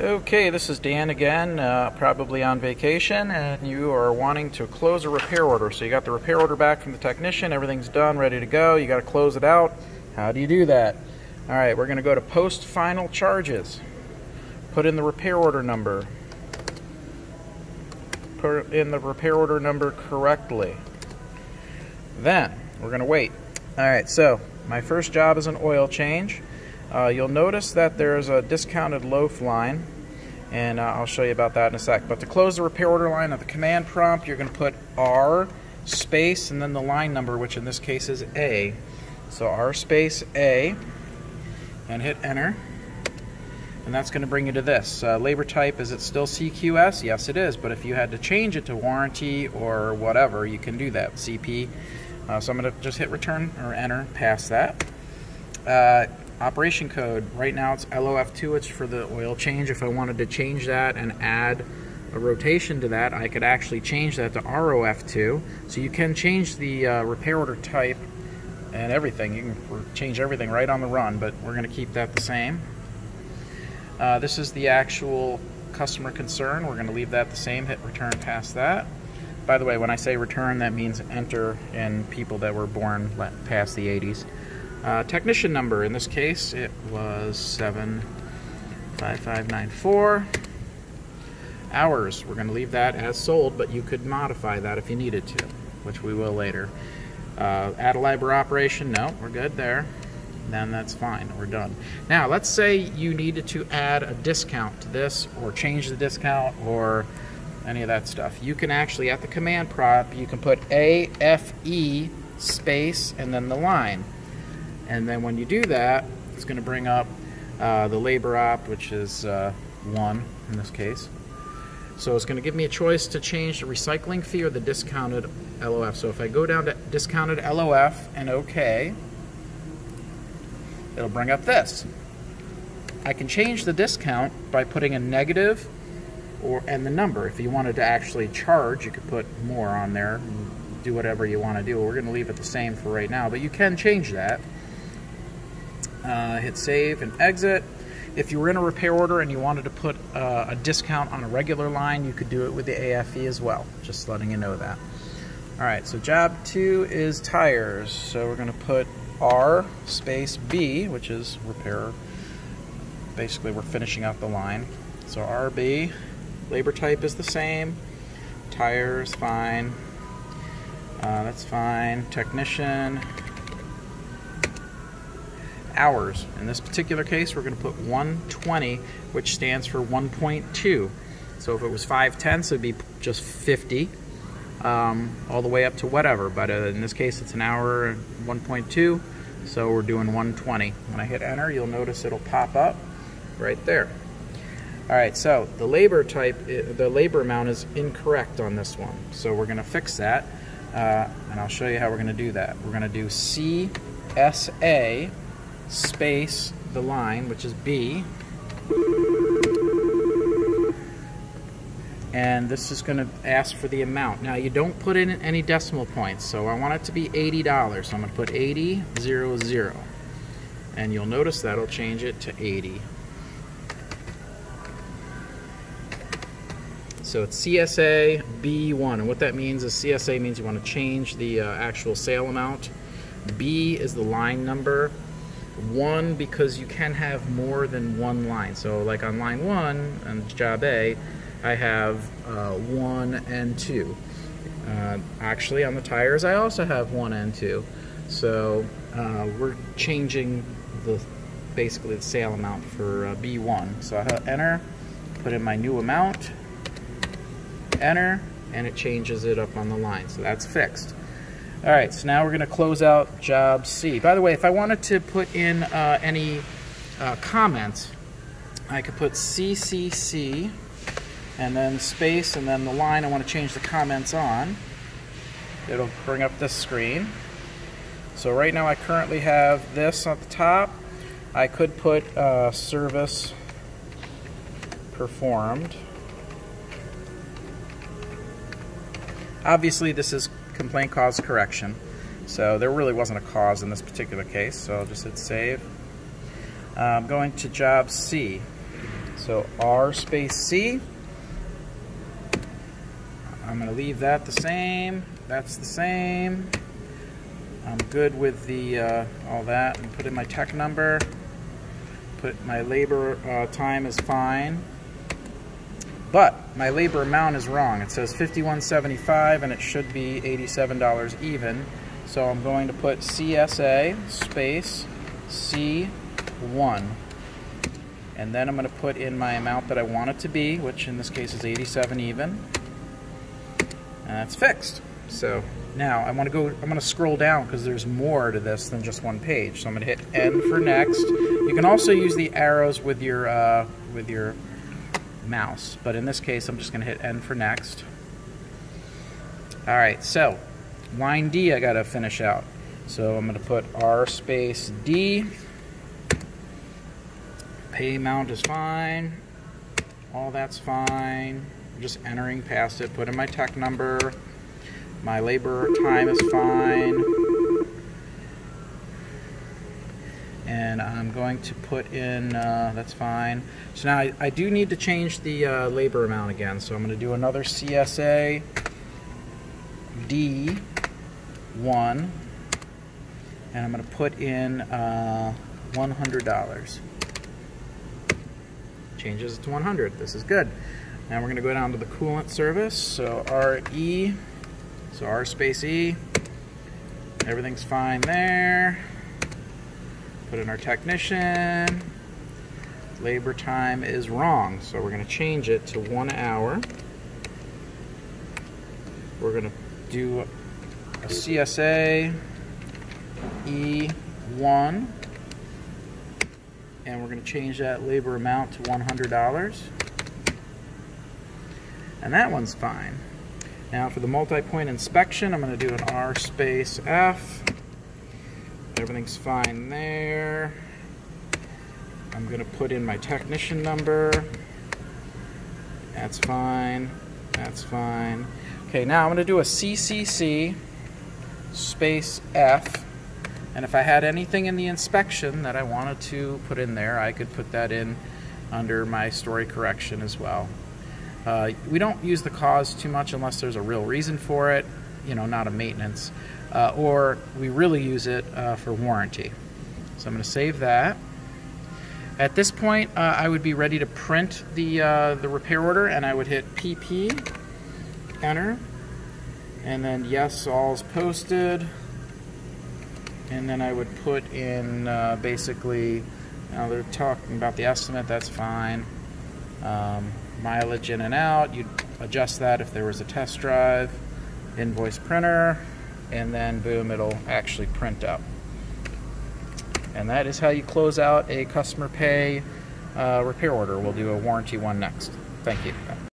Okay, this is Dan again, probably on vacation, and you are wanting to close a repair order. So you got the repair order back from the technician, everything's done, ready to go, you got to close it out. How do you do that? Alright, we're going to go to Post Final Charges. Put in the repair order number. Put in the repair order number correctly. Then, we're going to wait. Alright, so my first job is an oil change. You'll notice that there's a discounted loaf line, and I'll show you about that in a sec. But to close the repair order line at the command prompt, you're going to put R space and then the line number, which in this case is A. So R space A, and hit enter. And that's going to bring you to this. Labor type, is it still CQS? Yes, it is. But if you had to change it to warranty or whatever, you can do that, CP. So I'm going to just hit return or enter past that. Operation code, right now it's LOF2, it's for the oil change. If I wanted to change that and add a rotation to that, I could actually change that to ROF2. So you can change the repair order type and everything. You can change everything right on the run, but we're going to keep that the same. This is the actual customer concern. We're going to leave that the same, hit return past that. By the way, when I say return, that means enter in people that were born past the 80s. Technician number, in this case, it was 75594. Hours, we're going to leave that as sold, but you could modify that if you needed to, which we will later. Add a labor operation, no, we're good there. Then that's fine, we're done. Now, let's say you needed to add a discount to this, or change the discount, or any of that stuff. You can actually, at the command prompt, you can put AFE space and then the line. And then when you do that, it's going to bring up the labor op, which is 1 in this case. So it's going to give me a choice to change the recycling fee or the discounted LOF. So if I go down to discounted LOF and OK, it'll bring up this. I can change the discount by putting a negative and the number. If you wanted to actually charge, you could put more on there and do whatever you want to do. We're going to leave it the same for right now, but you can change that. Hit save and exit. If you were in a repair order and you wanted to put a discount on a regular line, you could do it with the AFE as well. Just letting you know that. Alright, so job 2 is tires. So we're going to put R space B, which is repair. Basically, we're finishing out the line. So RB. Labor type is the same. Tires, fine. That's fine. Technician. Hours. In this particular case, we're going to put 120, which stands for 1.2. So if it was 5/10, it'd be just 50, all the way up to whatever. But in this case, it's an hour 1.2, so we're doing 120. When I hit enter, you'll notice it'll pop up right there. All right, so the labor type, the labor amount is incorrect on this one. So we're going to fix that, and I'll show you how we're going to do that. We're going to do CSA space the line, which is B, and this is going to ask for the amount. Now you don't put in any decimal points, so I want it to be $80, so I'm going to put 8000, and you'll notice that'll change it to 80. So it's CSA B1, and what that means is CSA means you want to change the actual sale amount. B is the line number. 1 because you can have more than one line. So like on line 1 on job A, I have 1 and 2. Actually on the tires I also have 1 and 2. So we're changing basically the sale amount for B1. So I hit enter, put in my new amount, enter, and it changes it up on the line. So that's fixed. Alright, so now we're going to close out job C. By the way, if I wanted to put in any comments, I could put CCC and then space and then the line I want to change the comments on. It'll bring up this screen. So right now I currently have this at the top. I could put service performed. Obviously this is complaint cause correction, so there really wasn't a cause in this particular case, so I'll just hit save. I'm going to job C. So R space C. I'm going to leave that the same. That's the same. I'm good with the all that. And put in my tech number. Put my labor time is fine. But my labor amount is wrong. It says $51.75 and it should be $87 even. So I'm going to put CSA space C1. And then I'm going to put in my amount that I want it to be, which in this case is 87 even. And that's fixed. So now I'm going to scroll down because there's more to this than just one page. So I'm going to hit N for next. You can also use the arrows with your mouse, but in this case I'm just going to hit N for next. All right, so line D I got to finish out. So I'm going to put R space D. Pay amount is fine. All that's fine. I'm just entering past it. Put in my tech number. My labor time is fine. And I'm going to put in, that's fine. So now I do need to change the labor amount again. So I'm going to do another CSA D1. And I'm going to put in $100. Changes to 100. This is good. Now we're going to go down to the coolant service. So RE, so R space E. Everything's fine there. Put in our technician. Labor time is wrong, so we're going to change it to 1 hour. We're going to do a CSA E1. And we're going to change that labor amount to $100. And that one's fine. Now for the multi-point inspection, I'm going to do an R space F. Everything's fine there. I'm going to put in my technician number. That's fine. That's fine. Okay, now I'm going to do a CCC space F. And if I had anything in the inspection that I wanted to put in there, I could put that in under my story correction as well. We don't use the cause too much unless there's a real reason for it, you know, not a maintenance, or we really use it for warranty. So I'm going to save that. At this point, I would be ready to print the repair order, and I would hit PP, enter, and then yes, all's posted. And then I would put in basically, now they're talking about the estimate, that's fine. Mileage in and out, you'd adjust that if there was a test drive. Invoice printer, and then boom, it'll actually print up. And that is how you close out a customer pay repair order. We'll do a warranty one next. Thank you.